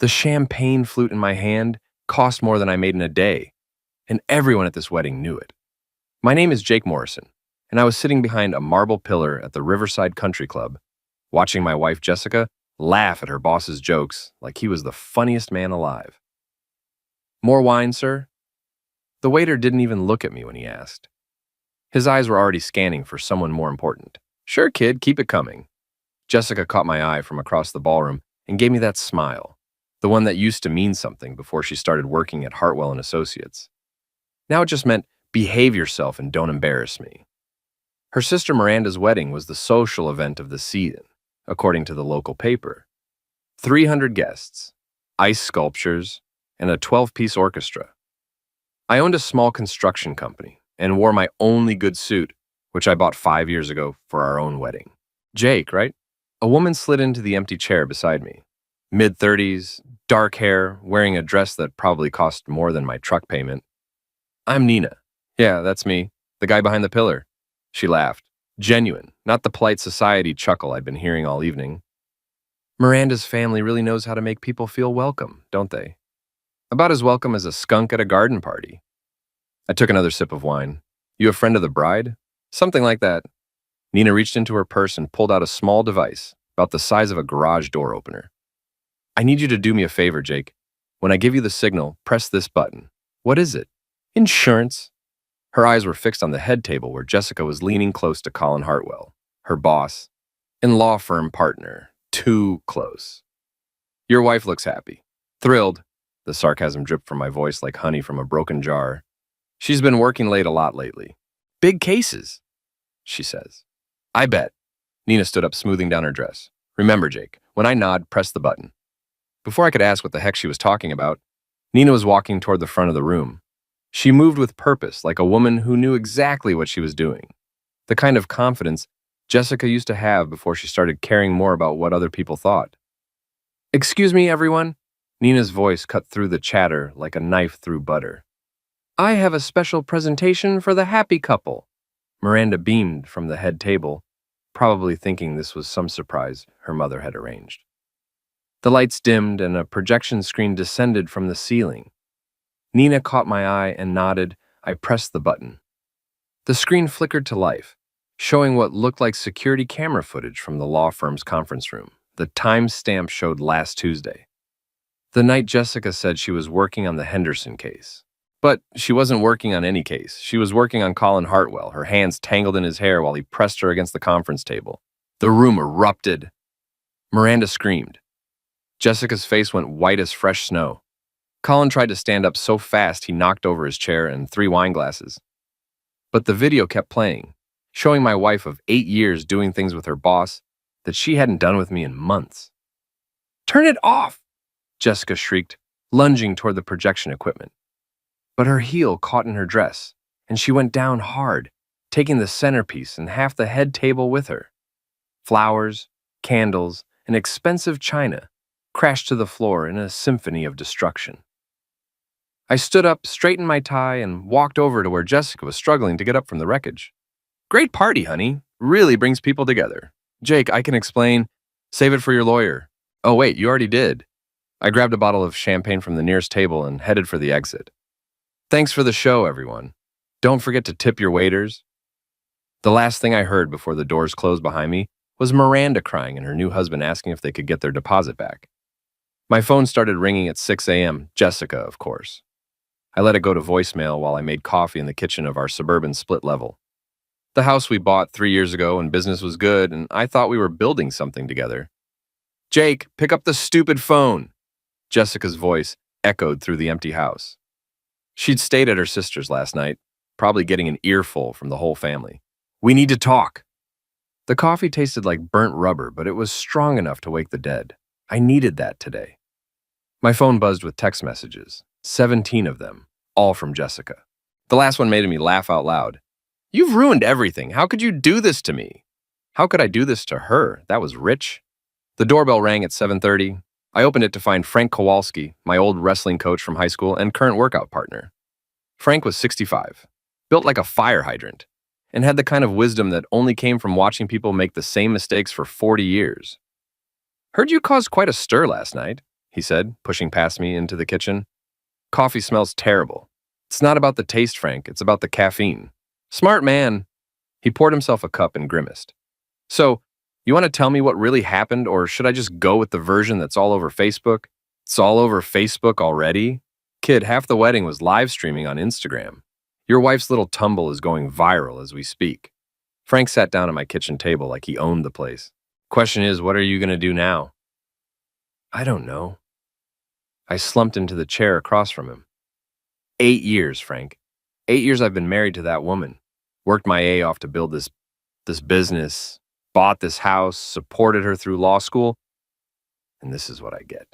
The champagne flute in my hand cost more than I made in a day, and everyone at this wedding knew it. My name is Jake Morrison, and I was sitting behind a marble pillar at the Riverside Country Club, watching my wife Jessica laugh at her boss's jokes like he was the funniest man alive. "More wine, sir?" The waiter didn't even look at me when he asked. His eyes were already scanning for someone more important. "Sure, kid, keep it coming." Jessica caught my eye from across the ballroom and gave me that smile, the one that used to mean something before she started working at Hartwell and Associates. Now it just meant behave yourself and don't embarrass me. Her sister Miranda's wedding was the social event of the season, according to the local paper. 300 guests, ice sculptures, and a 12-piece orchestra. I owned a small construction company and wore my only good suit, which I bought 5 years ago for our own wedding. "Jake, right?" A woman slid into the empty chair beside me. Mid-30s, dark hair, wearing a dress that probably cost more than my truck payment. "I'm Nina." "Yeah, that's me. The guy behind the pillar." She laughed. Genuine, not the polite society chuckle I'd been hearing all evening. "Miranda's family really knows how to make people feel welcome, don't they? About as welcome as a skunk at a garden party." I took another sip of wine. "You a friend of the bride?" "Something like that." Nina reached into her purse and pulled out a small device, about the size of a garage door opener. "I need you to do me a favor, Jake. When I give you the signal, press this button." "What is it?" "Insurance." Her eyes were fixed on the head table where Jessica was leaning close to Colin Hartwell, her boss, and law firm partner. Too close. "Your wife looks happy." "Thrilled." The sarcasm dripped from my voice like honey from a broken jar. "She's been working late a lot lately." "Big cases," she says. "I bet." Nina stood up, smoothing down her dress. "Remember, Jake, when I nod, press the button." Before I could ask what the heck she was talking about, Nina was walking toward the front of the room. She moved with purpose, like a woman who knew exactly what she was doing. The kind of confidence Jessica used to have before she started caring more about what other people thought. "Excuse me, everyone." Nina's voice cut through the chatter like a knife through butter. "I have a special presentation for the happy couple." Miranda beamed from the head table, probably thinking this was some surprise her mother had arranged. The lights dimmed and a projection screen descended from the ceiling. Nina caught my eye and nodded. I pressed the button. The screen flickered to life, showing what looked like security camera footage from the law firm's conference room. The timestamp showed last Tuesday, the night Jessica said she was working on the Henderson case. But she wasn't working on any case. She was working on Colin Hartwell, her hands tangled in his hair while he pressed her against the conference table. The room erupted. Miranda screamed. Jessica's face went white as fresh snow. Colin tried to stand up so fast he knocked over his chair and 3 wine glasses. But the video kept playing, showing my wife of 8 years doing things with her boss that she hadn't done with me in months. "Turn it off!" Jessica shrieked, lunging toward the projection equipment. But her heel caught in her dress, and she went down hard, taking the centerpiece and half the head table with her. Flowers, candles, and expensive china crashed to the floor in a symphony of destruction. I stood up, straightened my tie, and walked over to where Jessica was struggling to get up from the wreckage. "Great party, honey. Really brings people together." "Jake, I can explain." "Save it for your lawyer." "Oh, wait, you already did." I grabbed a bottle of champagne from the nearest table and headed for the exit. "Thanks for the show, everyone. Don't forget to tip your waiters." The last thing I heard before the doors closed behind me was Miranda crying and her new husband asking if they could get their deposit back. My phone started ringing at 6 a.m., Jessica, of course. I let it go to voicemail while I made coffee in the kitchen of our suburban split level. The house we bought 3 years ago and business was good, and I thought we were building something together. "Jake, pick up the stupid phone." Jessica's voice echoed through the empty house. She'd stayed at her sister's last night, probably getting an earful from the whole family. "We need to talk." The coffee tasted like burnt rubber, but it was strong enough to wake the dead. I needed that today. My phone buzzed with text messages, 17 of them, all from Jessica. The last one made me laugh out loud. "You've ruined everything. How could you do this to me?" How could I do this to her? That was rich. The doorbell rang at 7:30. I opened it to find Frank Kowalski, my old wrestling coach from high school and current workout partner. Frank was 65, built like a fire hydrant, and had the kind of wisdom that only came from watching people make the same mistakes for 40 years. "Heard you caused quite a stir last night." he said, pushing past me into the kitchen. Coffee smells terrible. It's not about the taste, Frank. It's about the caffeine. Smart man. He poured himself a cup and grimaced. So, you want to tell me what really happened, or should I just go with the version that's all over Facebook? It's all over Facebook already? Kid, half the wedding was live streaming on Instagram. Your wife's little tumble is going viral as we speak. Frank sat down at my kitchen table like he owned the place. Question is, what are you going to do now? I don't know. I slumped into the chair across from him. 8 years, Frank. 8 years I've been married to that woman. Worked my A off to build this business, bought this house, supported her through law school, and this is what I get.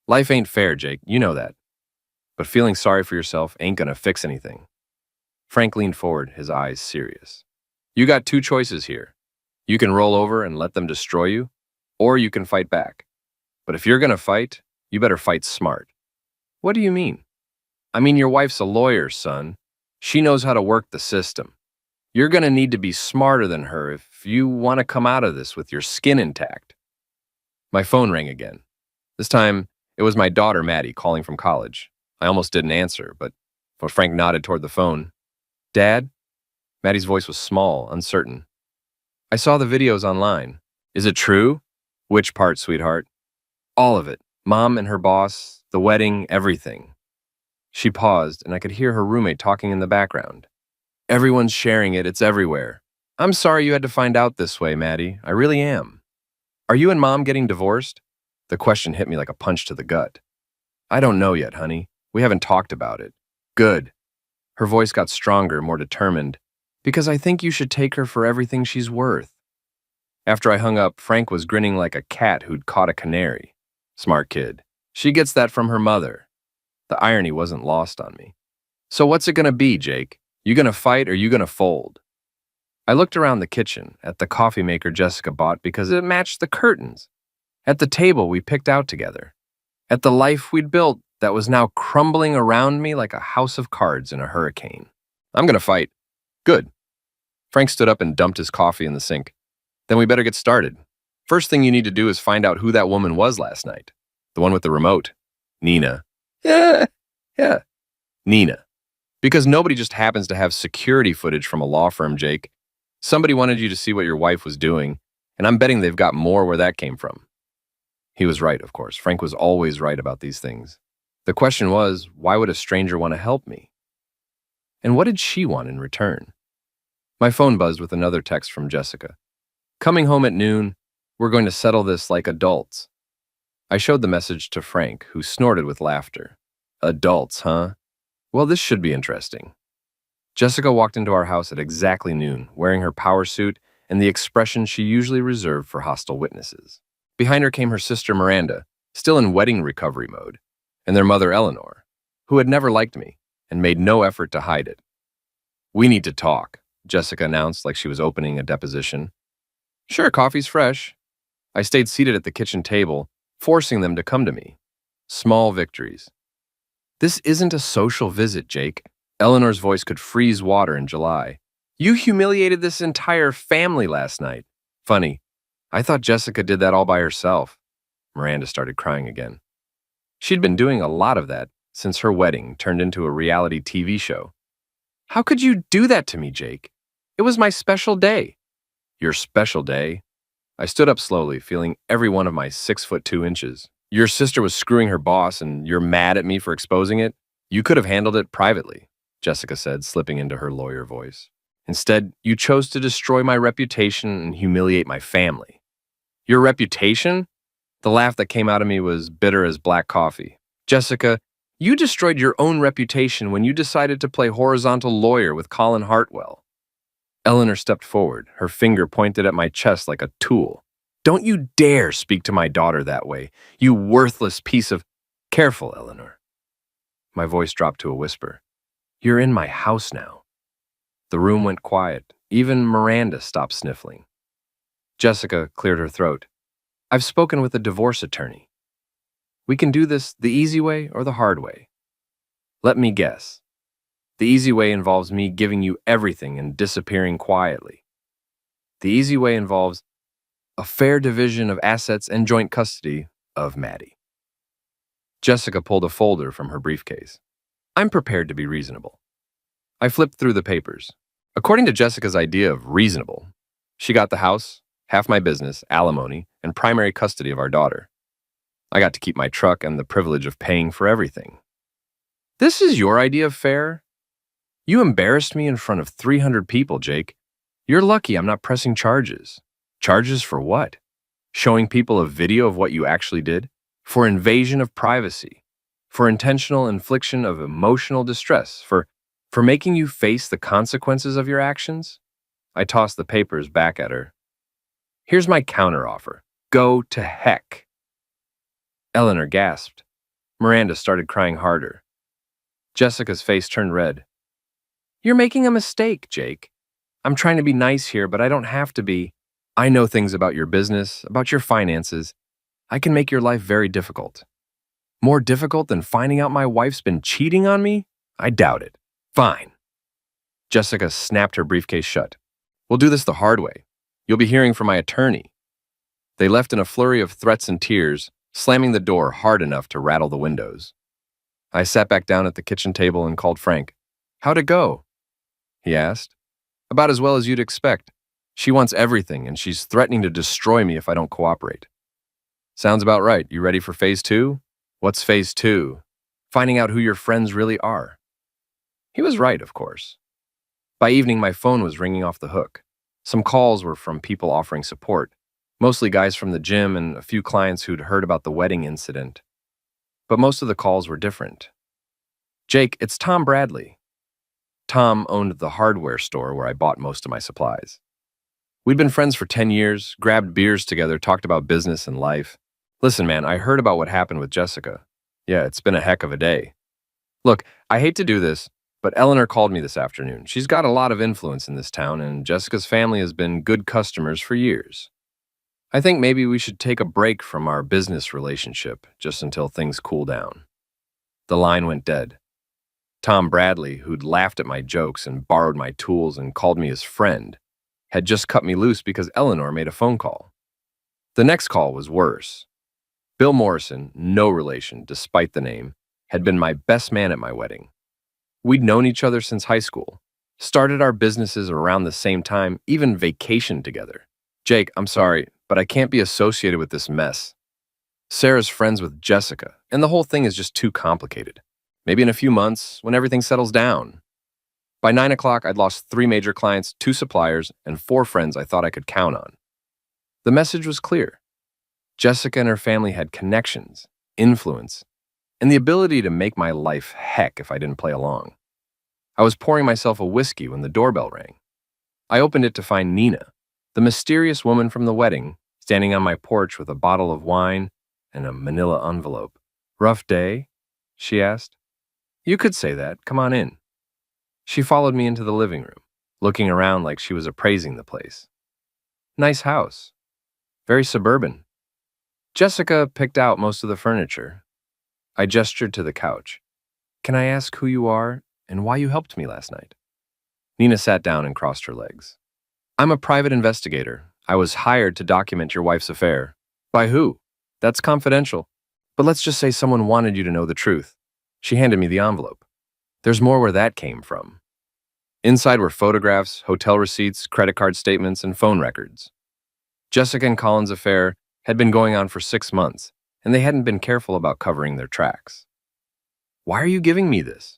Life ain't fair, Jake, you know that. But feeling sorry for yourself ain't gonna fix anything. Frank leaned forward, his eyes serious. You got two choices here. You can roll over and let them destroy you, or you can fight back. But if you're gonna fight, you better fight smart. What do you mean? I mean, your wife's a lawyer, son. She knows how to work the system. You're gonna need to be smarter than her if you want to come out of this with your skin intact. My phone rang again. This time, it was my daughter, Maddie, calling from college. I almost didn't answer, but Frank nodded toward the phone. Dad? Maddie's voice was small, uncertain. I saw the videos online. Is it true? Which part, sweetheart? All of it. Mom and her boss, the wedding, everything. She paused, and I could hear her roommate talking in the background. Everyone's sharing it. It's everywhere. I'm sorry you had to find out this way, Maddie. I really am. Are you and Mom getting divorced? The question hit me like a punch to the gut. I don't know yet, honey. We haven't talked about it. Good. Her voice got stronger, more determined, because I think you should take her for everything she's worth. After I hung up, Frank was grinning like a cat who'd caught a canary. Smart kid. She gets that from her mother. The irony wasn't lost on me. So what's it gonna be, Jake? You gonna fight or you gonna fold? I looked around the kitchen, at the coffee maker Jessica bought because it matched the curtains, at the table we picked out together, at the life we'd built that was now crumbling around me like a house of cards in a hurricane. I'm gonna fight. Good. Frank stood up and dumped his coffee in the sink. Then we better get started. First thing you need to do is find out who that woman was last night. The one with the remote. Nina. Yeah. Nina. Because nobody just happens to have security footage from a law firm, Jake. Somebody wanted you to see what your wife was doing, and I'm betting they've got more where that came from. He was right, of course. Frank was always right about these things. The question was, why would a stranger want to help me? And what did she want in return? My phone buzzed with another text from Jessica. Coming home at noon, we're going to settle this like adults. I showed the message to Frank, who snorted with laughter. Adults, huh? Well, this should be interesting. Jessica walked into our house at exactly noon, wearing her power suit and the expression she usually reserved for hostile witnesses. Behind her came her sister Miranda, still in wedding recovery mode, and their mother Eleanor, who had never liked me and made no effort to hide it. We need to talk, Jessica announced like she was opening a deposition. Sure, coffee's fresh. I stayed seated at the kitchen table, forcing them to come to me. Small victories. This isn't a social visit, Jake. Eleanor's voice could freeze water in July. You humiliated this entire family last night. Funny. I thought Jessica did that all by herself. Miranda started crying again. She'd been doing a lot of that since her wedding turned into a reality TV show. How could you do that to me, Jake? It was my special day. Your special day? I stood up slowly, feeling every one of my 6'2". Your sister was screwing her boss, and you're mad at me for exposing it? You could have handled it privately, Jessica said, slipping into her lawyer voice. Instead, you chose to destroy my reputation and humiliate my family. Your reputation? The laugh that came out of me was bitter as black coffee. Jessica, you destroyed your own reputation when you decided to play horizontal lawyer with Colin Hartwell. Eleanor stepped forward, her finger pointed at my chest like a tool. Don't you dare speak to my daughter that way, you worthless piece of... Careful, Eleanor. My voice dropped to a whisper. You're in my house now. The room went quiet. Even Miranda stopped sniffling. Jessica cleared her throat. I've spoken with a divorce attorney. We can do this the easy way or the hard way. Let me guess. The easy way involves me giving you everything and disappearing quietly. The easy way involves a fair division of assets and joint custody of Maddie. Jessica pulled a folder from her briefcase. I'm prepared to be reasonable. I flipped through the papers. According to Jessica's idea of reasonable, she got the house, half my business, alimony, and primary custody of our daughter. I got to keep my truck and the privilege of paying for everything. This is your idea of fair? You embarrassed me in front of 300 people, Jake. You're lucky I'm not pressing charges. Charges for what? Showing people a video of what you actually did? For invasion of privacy? For intentional infliction of emotional distress? For making you face the consequences of your actions? I tossed the papers back at her. Here's my counteroffer. Go to heck. Eleanor gasped. Miranda started crying harder. Jessica's face turned red. You're making a mistake, Jake. I'm trying to be nice here, but I don't have to be. I know things about your business, about your finances. I can make your life very difficult. More difficult than finding out my wife's been cheating on me? I doubt it. Fine. Jessica snapped her briefcase shut. We'll do this the hard way. You'll be hearing from my attorney. They left in a flurry of threats and tears, slamming the door hard enough to rattle the windows. I sat back down at the kitchen table and called Frank. How'd it go? He asked. About as well as you'd expect. She wants everything, and she's threatening to destroy me if I don't cooperate. Sounds about right. You ready for phase 2? What's phase 2? Finding out who your friends really are. He was right, of course. By evening, my phone was ringing off the hook. Some calls were from people offering support, mostly guys from the gym and a few clients who'd heard about the wedding incident. But most of the calls were different. Jake, it's Tom Bradley. Tom owned the hardware store where I bought most of my supplies. We'd been friends for 10 years, grabbed beers together, talked about business and life. Listen, man, I heard about what happened with Jessica. Yeah, it's been a heck of a day. Look, I hate to do this, but Eleanor called me this afternoon. She's got a lot of influence in this town, and Jessica's family has been good customers for years. I think maybe we should take a break from our business relationship just until things cool down. The line went dead. Tom Bradley, who'd laughed at my jokes and borrowed my tools and called me his friend, had just cut me loose because Eleanor made a phone call. The next call was worse. Bill Morrison, no relation despite the name, had been my best man at my wedding. We'd known each other since high school, started our businesses around the same time, even vacationed together. Jake, I'm sorry, but I can't be associated with this mess. Sarah's friends with Jessica, and the whole thing is just too complicated. Maybe in a few months, when everything settles down. By 9 o'clock, I'd lost 3 major clients, 2 suppliers, and 4 friends I thought I could count on. The message was clear. Jessica and her family had connections, influence, and the ability to make my life heck if I didn't play along. I was pouring myself a whiskey when the doorbell rang. I opened it to find Nina, the mysterious woman from the wedding, standing on my porch with a bottle of wine and a manila envelope. Rough day? She asked. You could say that. Come on in. She followed me into the living room, looking around like she was appraising the place. Nice house. Very suburban. Jessica picked out most of the furniture. I gestured to the couch. Can I ask who you are and why you helped me last night? Nina sat down and crossed her legs. I'm a private investigator. I was hired to document your wife's affair. By who? That's confidential. But let's just say someone wanted you to know the truth. She handed me the envelope. There's more where that came from. Inside were photographs, hotel receipts, credit card statements, and phone records. Jessica and Colin's affair had been going on for 6 months, and they hadn't been careful about covering their tracks. Why are you giving me this?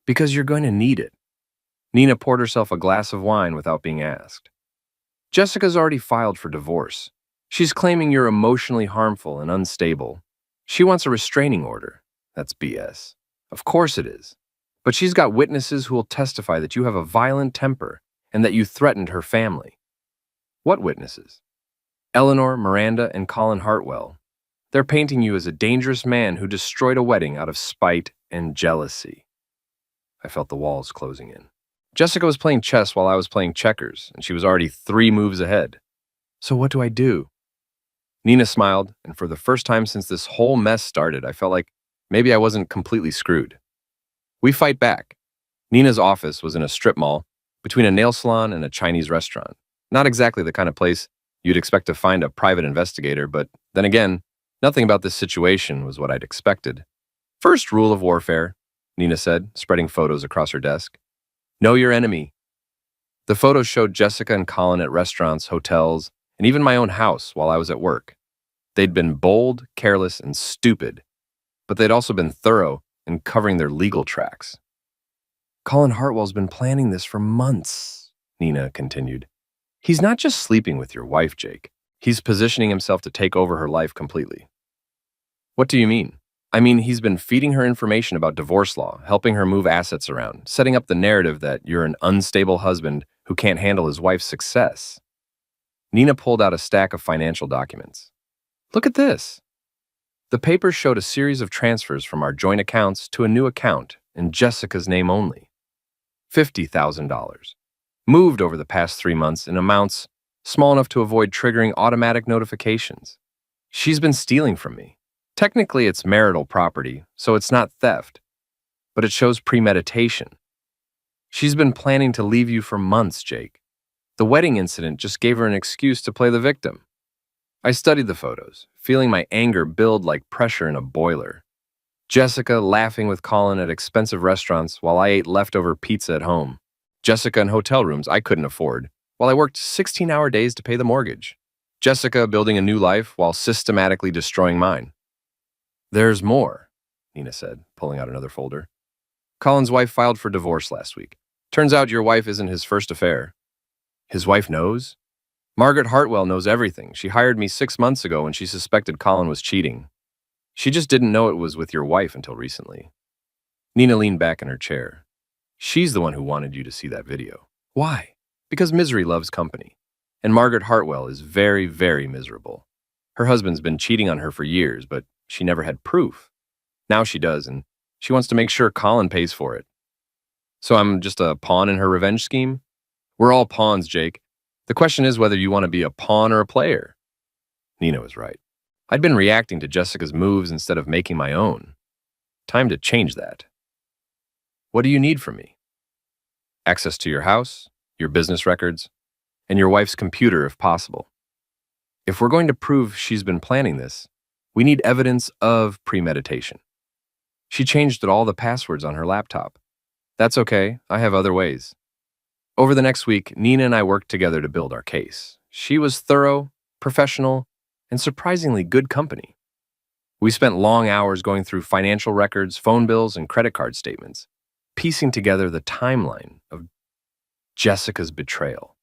Because you're going to need it. Nina poured herself a glass of wine without being asked. Jessica's already filed for divorce. She's claiming you're emotionally harmful and unstable. She wants a restraining order. That's BS. Of course it is. But she's got witnesses who will testify that you have a violent temper and that you threatened her family. What witnesses? Eleanor, Miranda, and Colin Hartwell. They're painting you as a dangerous man who destroyed a wedding out of spite and jealousy. I felt the walls closing in. Jessica was playing chess while I was playing checkers, and she was already 3 moves ahead. So what do I do? Nina smiled, and for the first time since this whole mess started, I felt like maybe I wasn't completely screwed. We fight back. Nina's office was in a strip mall between a nail salon and a Chinese restaurant. Not exactly the kind of place you'd expect to find a private investigator, but then again, Nothing about this situation was what I'd expected. First rule of warfare, Nina said, spreading photos across her desk. Know your enemy. The photos showed Jessica and Colin at restaurants, hotels, and even my own house while I was at work. They'd been bold, careless, and stupid, but they'd also been thorough in covering their legal tracks. Colin Hartwell's been planning this for months, Nina continued. He's not just sleeping with your wife, Jake. He's positioning himself to take over her life completely. What do you mean? I mean, he's been feeding her information about divorce law, helping her move assets around, setting up the narrative that you're an unstable husband who can't handle his wife's success. Nina pulled out a stack of financial documents. Look at this. The papers showed a series of transfers from our joint accounts to a new account in Jessica's name only. $50,000. Moved over the past 3 months in amounts small enough to avoid triggering automatic notifications. She's been stealing from me. Technically, it's marital property, so it's not theft, but it shows premeditation. She's been planning to leave you for months, Jake. The wedding incident just gave her an excuse to play the victim. I studied the photos, feeling my anger build like pressure in a boiler. Jessica laughing with Colin at expensive restaurants while I ate leftover pizza at home. Jessica in hotel rooms I couldn't afford, while I worked 16-hour days to pay the mortgage. Jessica building a new life while systematically destroying mine. There's more, Nina said, pulling out another folder. Colin's wife filed for divorce last week. Turns out your wife isn't his first affair. His wife knows? Margaret Hartwell knows everything. She hired me 6 months ago when she suspected Colin was cheating. She just didn't know it was with your wife until recently. Nina leaned back in her chair. She's the one who wanted you to see that video. Why? Because misery loves company. And Margaret Hartwell is very, very miserable. Her husband's been cheating on her for years, but she never had proof. Now she does, and she wants to make sure Colin pays for it. So I'm just a pawn in her revenge scheme? We're all pawns, Jake. The question is whether you want to be a pawn or a player. Nina was right. I'd been reacting to Jessica's moves instead of making my own. Time to change that. What do you need from me? Access to your house, your business records, and your wife's computer if possible. If we're going to prove she's been planning this, we need evidence of premeditation. She changed all the passwords on her laptop. That's okay, I have other ways. Over the next week, Nina and I worked together to build our case. She was thorough, professional, and surprisingly good company. We spent long hours going through financial records, phone bills, and credit card statements, piecing together the timeline of Jessica's betrayal.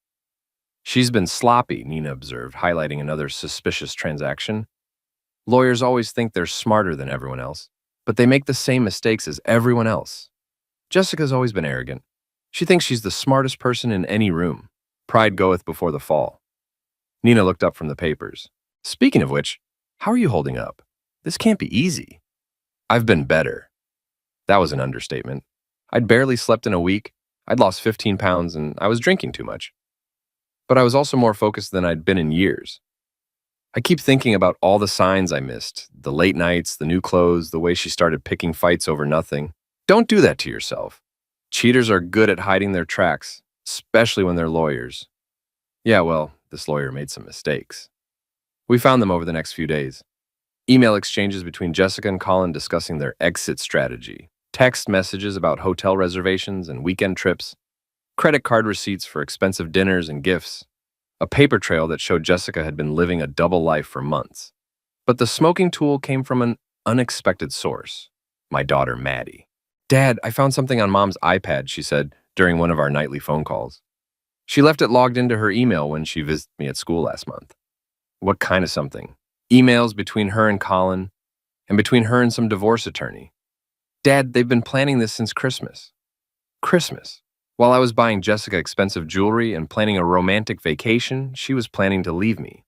She's been sloppy, Nina observed, highlighting another suspicious transaction. Lawyers always think they're smarter than everyone else, but they make the same mistakes as everyone else. Jessica's always been arrogant. She thinks she's the smartest person in any room. Pride goeth before the fall. Nina looked up from the papers. Speaking of which, how are you holding up? This can't be easy. I've been better. That was an understatement. I'd barely slept in a week, I'd lost 15 pounds, and I was drinking too much. But I was also more focused than I'd been in years. I keep thinking about all the signs I missed, the late nights, the new clothes, the way she started picking fights over nothing. Don't do that to yourself. Cheaters are good at hiding their tracks, especially when they're lawyers. Yeah, well, this lawyer made some mistakes. We found them over the next few days. Email exchanges between Jessica and Colin discussing their exit strategy, text messages about hotel reservations and weekend trips, credit card receipts for expensive dinners and gifts, a paper trail that showed Jessica had been living a double life for months. But the smoking tool came from an unexpected source, my daughter Maddie. Dad, I found something on Mom's iPad, she said during one of our nightly phone calls. She left it logged into her email when she visited me at school last month. What kind of something? Emails between her and Colin, and between her and some divorce attorney. Dad, they've been planning this since Christmas. Christmas? While I was buying Jessica expensive jewelry and planning a romantic vacation, she was planning to leave me.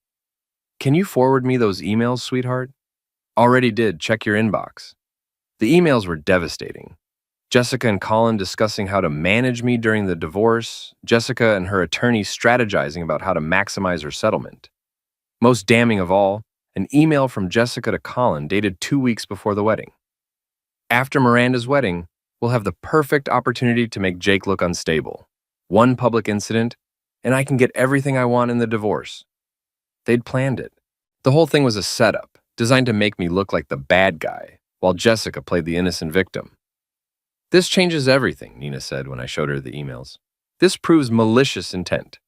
Can you forward me those emails, sweetheart? Already did. Check your inbox. The emails were devastating. Jessica and Colin discussing how to manage me during the divorce, Jessica and her attorney strategizing about how to maximize her settlement. Most damning of all, an email from Jessica to Colin dated 2 weeks before the wedding. After Miranda's wedding, we'll have the perfect opportunity to make Jake look unstable. One public incident, and I can get everything I want in the divorce. They'd planned it. The whole thing was a setup, designed to make me look like the bad guy, while Jessica played the innocent victim. This changes everything, Nina said when I showed her the emails. This proves malicious intent.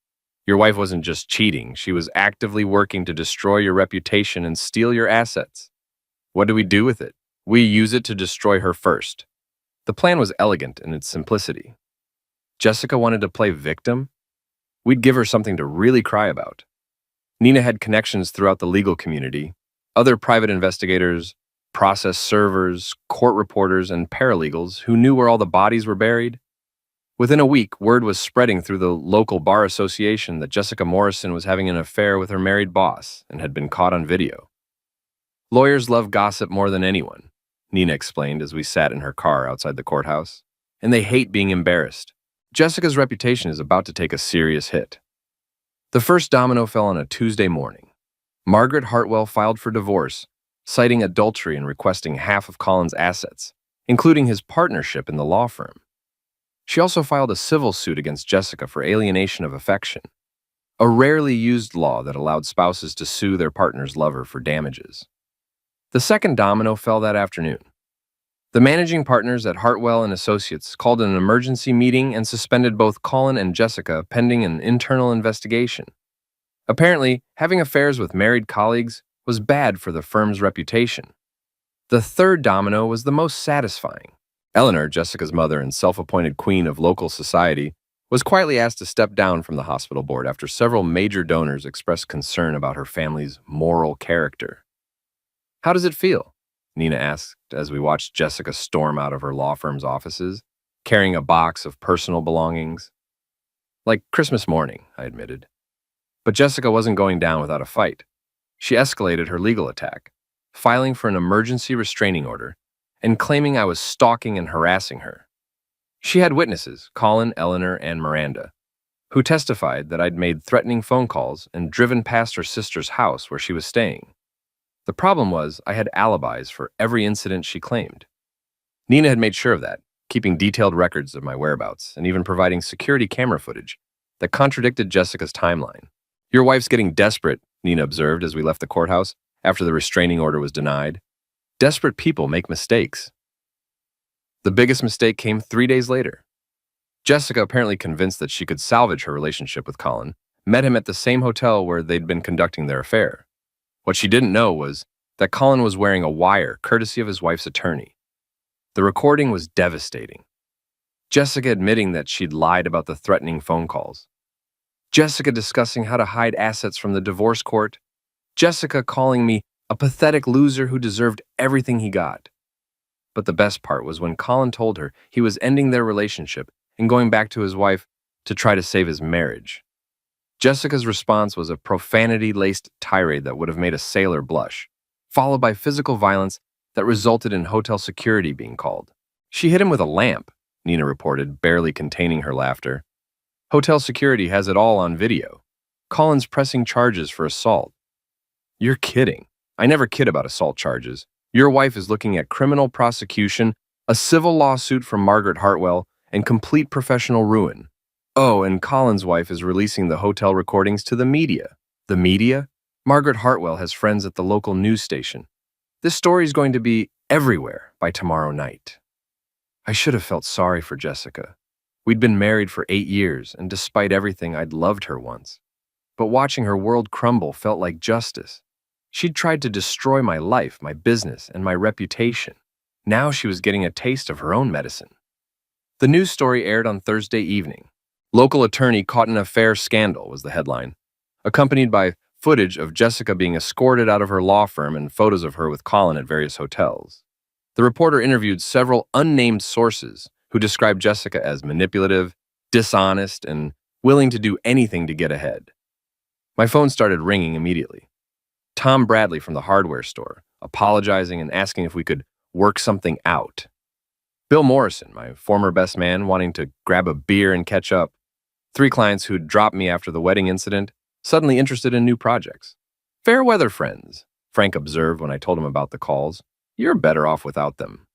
Your wife wasn't just cheating, she was actively working to destroy your reputation and steal your assets. What do we do with it? We use it to destroy her first. The plan was elegant in its simplicity. Jessica wanted to play victim? We'd give her something to really cry about. Nina had connections throughout the legal community, other private investigators, process servers, court reporters, and paralegals who knew where all the bodies were buried. Within a week, word was spreading through the local bar association that Jessica Morrison was having an affair with her married boss and had been caught on video. Lawyers love gossip more than anyone, Nina explained as we sat in her car outside the courthouse, and they hate being embarrassed. Jessica's reputation is about to take a serious hit. The first domino fell on a Tuesday morning. Margaret Hartwell filed for divorce, citing adultery and requesting half of Colin's assets, including his partnership in the law firm. She also filed a civil suit against Jessica for alienation of affection, a rarely used law that allowed spouses to sue their partner's lover for damages. The second domino fell that afternoon. The managing partners at Hartwell and Associates called an emergency meeting and suspended both Colin and Jessica pending an internal investigation. Apparently, having affairs with married colleagues was bad for the firm's reputation. The third domino was the most satisfying. Eleanor, Jessica's mother and self-appointed queen of local society, was quietly asked to step down from the hospital board after several major donors expressed concern about her family's moral character. How does it feel? Nina asked as we watched Jessica storm out of her law firm's offices, carrying a box of personal belongings. Like Christmas morning, I admitted. But Jessica wasn't going down without a fight. She escalated her legal attack, filing for an emergency restraining order and claiming I was stalking and harassing her. She had witnesses, Colin, Eleanor, and Miranda, who testified that I'd made threatening phone calls and driven past her sister's house where she was staying. The problem was I had alibis for every incident she claimed. Nina had made sure of that, keeping detailed records of my whereabouts and even providing security camera footage that contradicted Jessica's timeline. Your wife's getting desperate, Nina observed as we left the courthouse after the restraining order was denied. Desperate people make mistakes. The biggest mistake came 3 days later. Jessica, apparently convinced that she could salvage her relationship with Colin, met him at the same hotel where they'd been conducting their affair. What she didn't know was that Colin was wearing a wire courtesy of his wife's attorney. The recording was devastating. Jessica admitting that she'd lied about the threatening phone calls. Jessica discussing how to hide assets from the divorce court. Jessica calling me a pathetic loser who deserved everything he got. But the best part was when Colin told her he was ending their relationship and going back to his wife to try to save his marriage. Jessica's response was a profanity-laced tirade that would have made a sailor blush, followed by physical violence that resulted in hotel security being called. She hit him with a lamp, Nina reported, barely containing her laughter. Hotel security has it all on video. Colin's pressing charges for assault. You're kidding. I never kid about assault charges. Your wife is looking at criminal prosecution, a civil lawsuit from Margaret Hartwell, and complete professional ruin. Oh, and Colin's wife is releasing the hotel recordings to the media. The media? Margaret Hartwell has friends at the local news station. This story is going to be everywhere by tomorrow night. I should have felt sorry for Jessica. We'd been married for 8 years, and despite everything, I'd loved her once. But watching her world crumble felt like justice. She'd tried to destroy my life, my business, and my reputation. Now she was getting a taste of her own medicine. The news story aired on Thursday evening. Local attorney caught in affair scandal was the headline, accompanied by footage of Jessica being escorted out of her law firm and photos of her with Colin at various hotels. The reporter interviewed several unnamed sources who described Jessica as manipulative, dishonest, and willing to do anything to get ahead. My phone started ringing immediately. Tom Bradley from the hardware store, apologizing and asking if we could work something out. Bill Morrison, my former best man, wanting to grab a beer and catch up. 3 clients who'd dropped me after the wedding incident, suddenly interested in new projects. Fair weather friends, Frank observed when I told him about the calls. You're better off without them.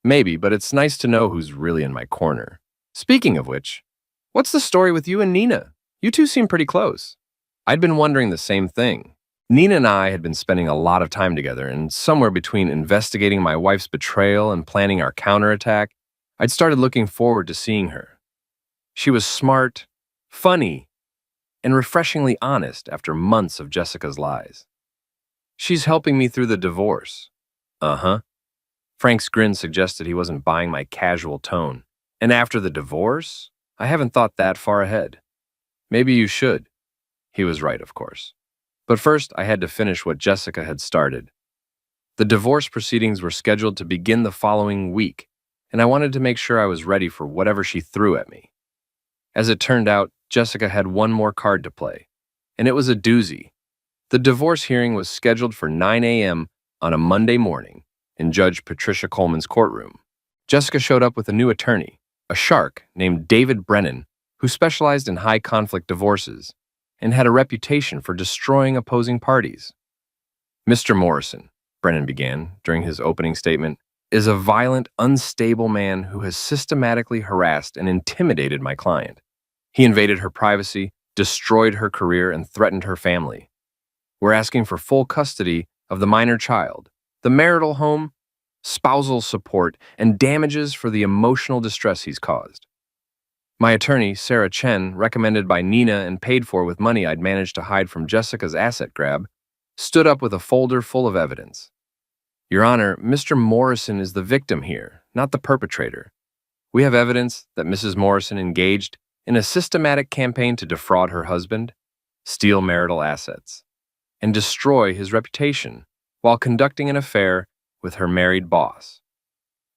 Maybe, but it's nice to know who's really in my corner. Speaking of which, what's the story with you and Nina? You two seem pretty close. I'd been wondering the same thing. Nina and I had been spending a lot of time together, and somewhere between investigating my wife's betrayal and planning our counterattack, I'd started looking forward to seeing her. She was smart, funny, and refreshingly honest after months of Jessica's lies. She's helping me through the divorce. Uh-huh. Frank's grin suggested he wasn't buying my casual tone. And after the divorce? I haven't thought that far ahead. Maybe you should. He was right, of course. But first, I had to finish what Jessica had started. The divorce proceedings were scheduled to begin the following week, and I wanted to make sure I was ready for whatever she threw at me. As it turned out, Jessica had one more card to play, and it was a doozy. The divorce hearing was scheduled for 9 a.m. on a Monday morning in Judge Patricia Coleman's courtroom. Jessica showed up with a new attorney, a shark named David Brennan, who specialized in high-conflict divorces and had a reputation for destroying opposing parties. Mr. Morrison, Brennan began during his opening statement, is a violent, unstable man who has systematically harassed and intimidated my client. He invaded her privacy, destroyed her career, and threatened her family. We're asking for full custody of the minor child, the marital home, spousal support, and damages for the emotional distress he's caused. My attorney, Sarah Chen, recommended by Nina and paid for with money I'd managed to hide from Jessica's asset grab, stood up with a folder full of evidence. Your Honor, Mr. Morrison is the victim here, not the perpetrator. We have evidence that Mrs. Morrison engaged in a systematic campaign to defraud her husband, steal marital assets, and destroy his reputation while conducting an affair with her married boss.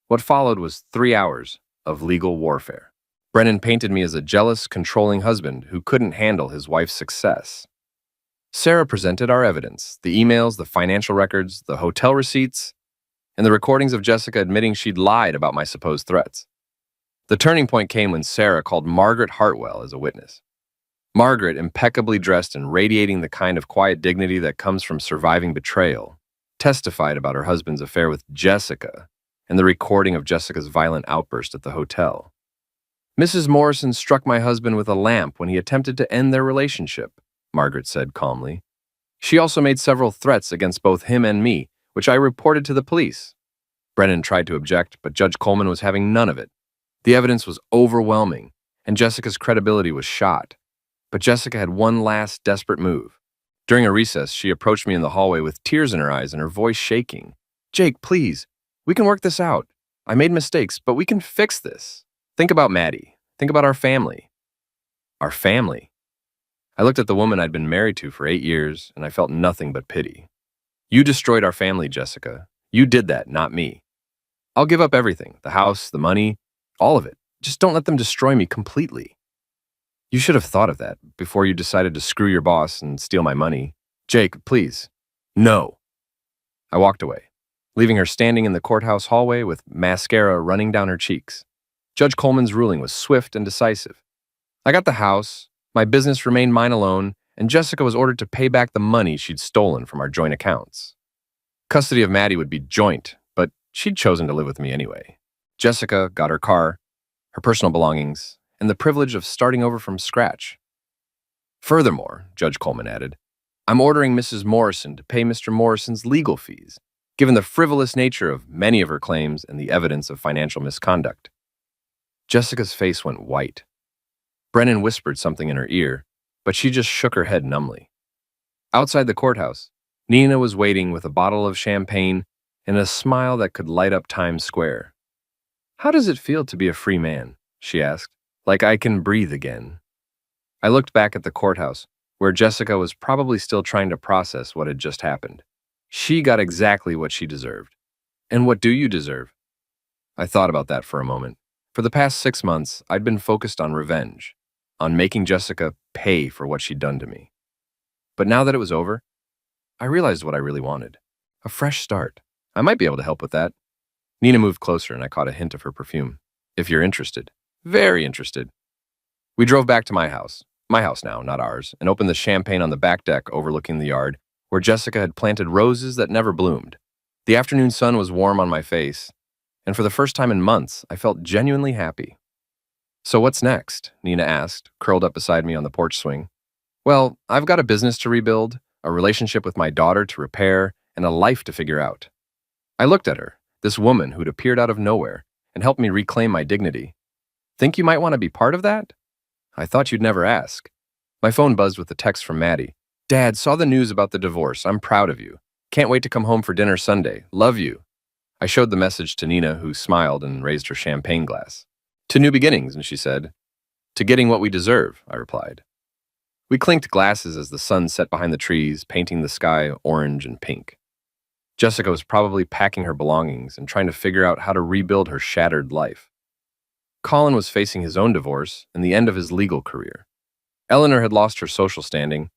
What followed was 3 hours of legal warfare. Brennan painted me as a jealous, controlling husband who couldn't handle his wife's success. Sarah presented our evidence, the emails, the financial records, the hotel receipts, and the recordings of Jessica admitting she'd lied about my supposed threats. The turning point came when Sarah called Margaret Hartwell as a witness. Margaret, impeccably dressed and radiating the kind of quiet dignity that comes from surviving betrayal, testified about her husband's affair with Jessica and the recording of Jessica's violent outburst at the hotel. Mrs. Morrison struck my husband with a lamp when he attempted to end their relationship, Margaret said calmly. She also made several threats against both him and me, which I reported to the police. Brennan tried to object, but Judge Coleman was having none of it. The evidence was overwhelming, and Jessica's credibility was shot. But Jessica had one last desperate move. During a recess, she approached me in the hallway with tears in her eyes and her voice shaking. Jake, please, we can work this out. I made mistakes, but we can fix this. Think about Maddie. Think about our family. Our family? I looked at the woman I'd been married to for 8 years, and I felt nothing but pity. You destroyed our family, Jessica. You did that, not me. I'll give up everything, the house, the money, all of it. Just don't let them destroy me completely. You should have thought of that before you decided to screw your boss and steal my money. Jake, please. No. I walked away, leaving her standing in the courthouse hallway with mascara running down her cheeks. Judge Coleman's ruling was swift and decisive. I got the house, my business remained mine alone, and Jessica was ordered to pay back the money she'd stolen from our joint accounts. Custody of Maddie would be joint, but she'd chosen to live with me anyway. Jessica got her car, her personal belongings, and the privilege of starting over from scratch. Furthermore, Judge Coleman added, I'm ordering Mrs. Morrison to pay Mr. Morrison's legal fees, given the frivolous nature of many of her claims and the evidence of financial misconduct. Jessica's face went white. Brennan whispered something in her ear, but she just shook her head numbly. Outside the courthouse, Nina was waiting with a bottle of champagne and a smile that could light up Times Square. How does it feel to be a free man? She asked. Like I can breathe again. I looked back at the courthouse, where Jessica was probably still trying to process what had just happened. She got exactly what she deserved. And what do you deserve? I thought about that for a moment. For the past 6 months, I'd been focused on revenge, on making Jessica pay for what she'd done to me. But now that it was over, I realized what I really wanted. A fresh start. I might be able to help with that. Nina moved closer and I caught a hint of her perfume. If you're interested. Very interested. We drove back to my house now, not ours, and opened the champagne on the back deck overlooking the yard, where Jessica had planted roses that never bloomed. The afternoon sun was warm on my face, and for the first time in months, I felt genuinely happy. So what's next? Nina asked, curled up beside me on the porch swing. Well, I've got a business to rebuild, a relationship with my daughter to repair, and a life to figure out. I looked at her, this woman who'd appeared out of nowhere, and helped me reclaim my dignity. Think you might want to be part of that? I thought you'd never ask. My phone buzzed with a text from Maddie. Dad, saw the news about the divorce. I'm proud of you. Can't wait to come home for dinner Sunday. Love you. I showed the message to Nina, who smiled and raised her champagne glass. To new beginnings, and she said. To getting what we deserve, I replied. We clinked glasses as the sun set behind the trees, painting the sky orange and pink. Jessica was probably packing her belongings and trying to figure out how to rebuild her shattered life. Colin was facing his own divorce and the end of his legal career. Eleanor had lost her social standing,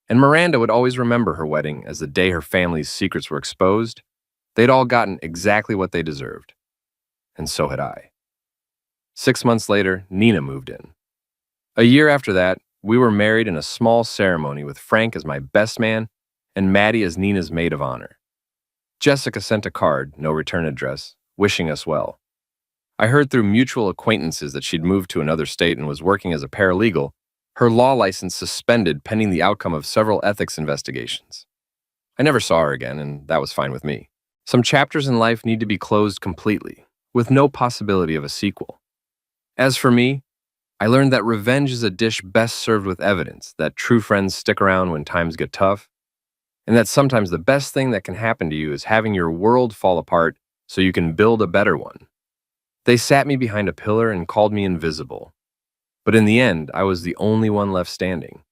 and Miranda would always remember her wedding as the day her family's secrets were exposed. They'd all gotten exactly what they deserved. And so had I. 6 months later, Nina moved in. A year after that, we were married in a small ceremony with Frank as my best man and Maddie as Nina's maid of honor. Jessica sent a card, no return address, wishing us well. I heard through mutual acquaintances that she'd moved to another state and was working as a paralegal, her law license suspended pending the outcome of several ethics investigations. I never saw her again, and that was fine with me. Some chapters in life need to be closed completely, with no possibility of a sequel. As for me, I learned that revenge is a dish best served with evidence, that true friends stick around when times get tough, and that sometimes the best thing that can happen to you is having your world fall apart so you can build a better one. They sat me behind a pillar and called me invisible. But in the end, I was the only one left standing.